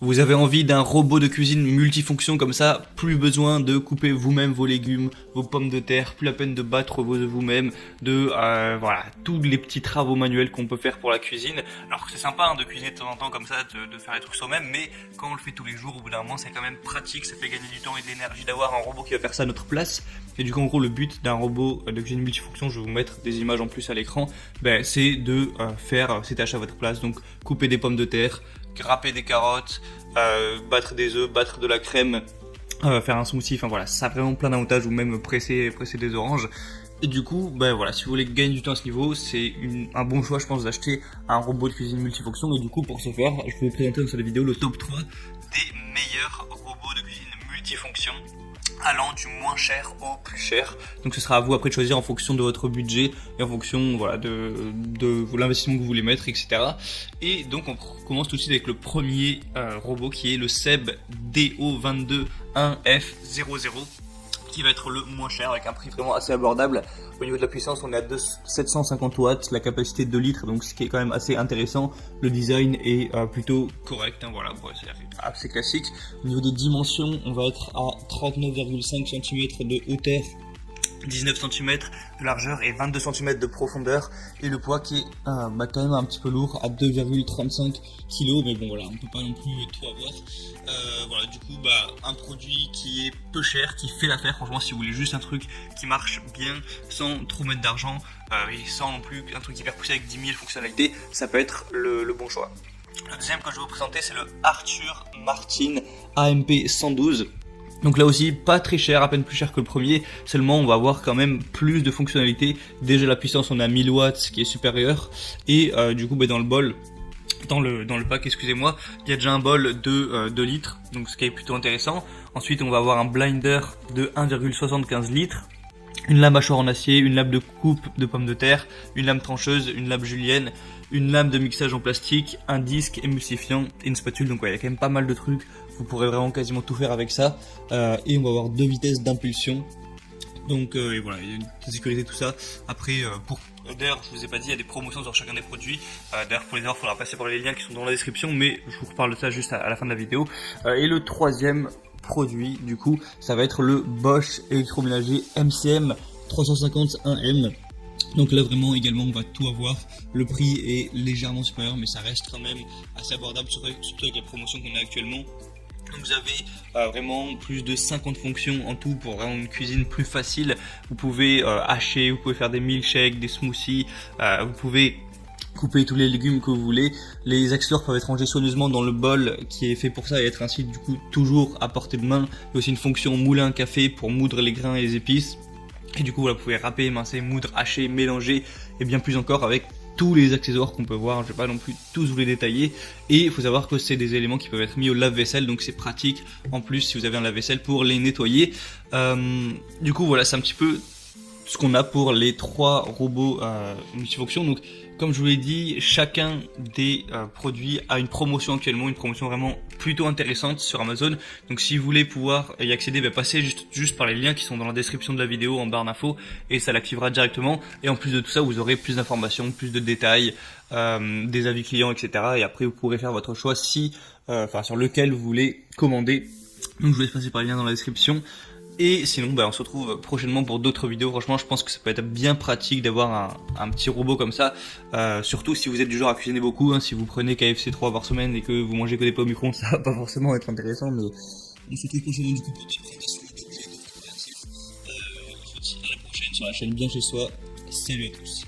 Vous avez envie d'un robot de cuisine multifonction comme ça, plus besoin de couper vous-même vos légumes, vos pommes de terre, plus la peine de battre vos œufs vous-même, voilà, tous les petits travaux manuels qu'on peut faire pour la cuisine. Alors que c'est sympa de cuisiner de temps en temps comme ça, de faire les trucs soi-même, mais quand on le fait tous les jours, au bout d'un moment, c'est quand même pratique, ça fait gagner du temps et de l'énergie d'avoir un robot qui va faire ça à notre place. Et du coup, en gros, le but d'un robot de cuisine multifonction, je vais vous mettre des images en plus à l'écran, c'est de faire ces tâches à votre place. Donc, couper des pommes de terre, grapper des carottes, battre des œufs, battre de la crème, faire un smoothie, enfin voilà, ça a vraiment plein d'avantages, ou même presser des oranges. Et du coup, voilà, si vous voulez gagner du temps à ce niveau, c'est un bon choix, je pense, d'acheter un robot de cuisine multifonction. Et du coup, pour ce faire, je vais vous présenter dans cette vidéo le top 3 des meilleurs robots de cuisine multifonction, allant du moins cher au plus cher. Donc ce sera à vous après de choisir en fonction de votre budget et en fonction voilà, de l'investissement que vous voulez mettre, etc. Et donc on commence tout de suite avec le premier robot qui est le Seb DO221F00, qui va être le moins cher avec un prix vraiment assez abordable. Au niveau de la puissance, on est à 750 watts, la capacité de 2 litres, donc ce qui est quand même assez intéressant. Le design est plutôt correct, voilà, c'est assez classique. Au niveau des dimensions, on va être à 39,5 cm de hauteur, 19 cm de largeur et 22 cm de profondeur, et le poids qui est quand même un petit peu lourd à 2,35 kg, mais bon voilà, on peut pas non plus tout avoir. Voilà, du coup un produit qui est peu cher, qui fait l'affaire. Franchement, si vous voulez juste un truc qui marche bien sans trop mettre d'argent et sans non plus un truc hyper poussé avec 10 000 fonctionnalités, ça peut être le bon choix. Le deuxième que je vais vous présenter, c'est le Arthur Martin AMP 112. Donc là aussi, pas très cher, à peine plus cher que le premier, seulement on va avoir quand même plus de fonctionnalités. Déjà la puissance, on a 1000 watts qui est supérieur, et du coup dans le bol, dans le pack, excusez-moi, il y a déjà un bol de 2 litres, donc ce qui est plutôt intéressant. Ensuite on va avoir un blinder de 1,75 litres, une lame mâchoire en acier, une lame de coupe de pommes de terre, une lame trancheuse, une lame julienne, une lame de mixage en plastique, un disque émulsifiant et une spatule. Donc ouais, il y a quand même pas mal de trucs, vous pourrez vraiment quasiment tout faire avec ça. Et on va avoir 2 vitesses d'impulsion. Donc et voilà, il y a une sécurité, tout ça. Après, d'ailleurs, je vous ai pas dit, il y a des promotions sur chacun des produits. D'ailleurs, pour les avoir, il faudra passer par les liens qui sont dans la description, mais je vous reparle de ça juste à la fin de la vidéo. Et le troisième produit, du coup, ça va être le Bosch électroménager MCM 351M. Donc là vraiment également on va tout avoir, le prix est légèrement supérieur mais ça reste quand même assez abordable, surtout avec la promotion qu'on a actuellement. Donc vous avez vraiment plus de 50 fonctions en tout pour vraiment une cuisine plus facile. Vous pouvez hacher, vous pouvez faire des milkshakes, des smoothies, vous pouvez couper tous les légumes que vous voulez. Les accessoires peuvent être rangés soigneusement dans le bol qui est fait pour ça et être ainsi du coup toujours à portée de main. Il y a aussi une fonction moulin à café pour moudre les grains et les épices. Et du coup, voilà, vous pouvez râper, émincer, moudre, hacher, mélanger et bien plus encore avec tous les accessoires qu'on peut voir. Je vais pas non plus tous vous les détailler. Et il faut savoir que c'est des éléments qui peuvent être mis au lave-vaisselle, donc c'est pratique en plus si vous avez un lave-vaisselle pour les nettoyer. Du coup, voilà, c'est un petit peu ce qu'on a pour les 3 robots multifonctions. Donc comme je vous l'ai dit, chacun des produits a une promotion actuellement, une promotion vraiment plutôt intéressante sur Amazon. Donc si vous voulez pouvoir y accéder, passez juste par les liens qui sont dans la description de la vidéo en barre d'infos et ça l'activera directement. Et en plus de tout ça, vous aurez plus d'informations, plus de détails, des avis clients, etc. Et après vous pourrez faire votre choix sur lequel vous voulez commander. Donc je vous laisse passer par les liens dans la description. Et sinon, on se retrouve prochainement pour d'autres vidéos. Franchement, je pense que ça peut être bien pratique d'avoir un petit robot comme ça. Surtout si vous êtes du genre à cuisiner beaucoup. Si vous prenez KFC 3 par semaine et que vous mangez que des pommes micro-ondes, ça va pas forcément être intéressant. Mais on se retrouve prochainement du coup pour une présentation d'objets créatifs. On se dit à la prochaine sur la chaîne Bien Chez Soi. Salut à tous.